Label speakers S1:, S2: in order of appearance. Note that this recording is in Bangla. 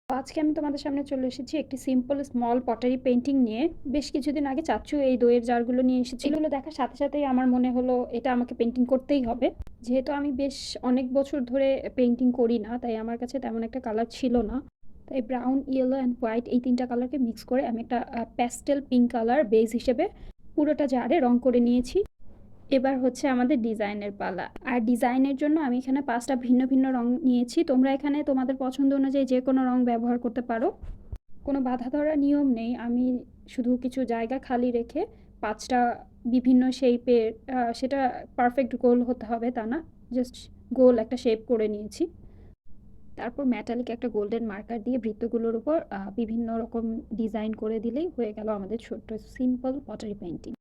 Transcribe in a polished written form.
S1: আজকে আমি তোমাদের সামনে চলে এসেছি একটি সিম্পল স্মল পটারি পেইন্টিং নিয়ে। বেশ কিছুদিন আগে চাচ্চু এই দইয়ের জারগুলো নিয়ে এসেছিল। এগুলো দেখার সাথে সাথেই আমার মনে হলো এটা আমাকে পেইন্টিং করতেই হবে। যেহেতু আমি বেশ অনেক বছর ধরে পেইন্টিং করি না, তাই আমার কাছে তেমন একটা কালার ছিল না। তাই ব্রাউন, ইয়েলো অ্যান্ড হোয়াইট এই তিনটা কালারকে মিক্স করে আমি একটা প্যাস্টেল পিঙ্ক কালার বেজ হিসেবে পুরোটা জারে রং করে নিয়েছি। এবার হচ্ছে আমাদের ডিজাইনের পালা। আর ডিজাইনের জন্য আমি এখানে ৫টা ভিন্ন ভিন্ন রং নিয়েছি। তোমরা এখানে তোমাদের পছন্দ অনুযায়ী যে কোনো রং ব্যবহার করতে পারো। কোনো বাঁধা ধরা নিয়ম নেই। আমি শুধু কিছু জায়গা খালি রেখে ৫টা বিভিন্ন শেপের, সেটা পারফেক্ট গোল হতে হবে তা না, জাস্ট গোল একটা শেপ করে নিয়েছি। তারপর মেটালিক একটা গোল্ডেন মার্কার দিয়ে বৃত্তগুলোর উপর বিভিন্ন রকম ডিজাইন করে দিলেই হয়ে গেল আমাদের ছোট্ট সিম্পল পটারি পেইন্টিং।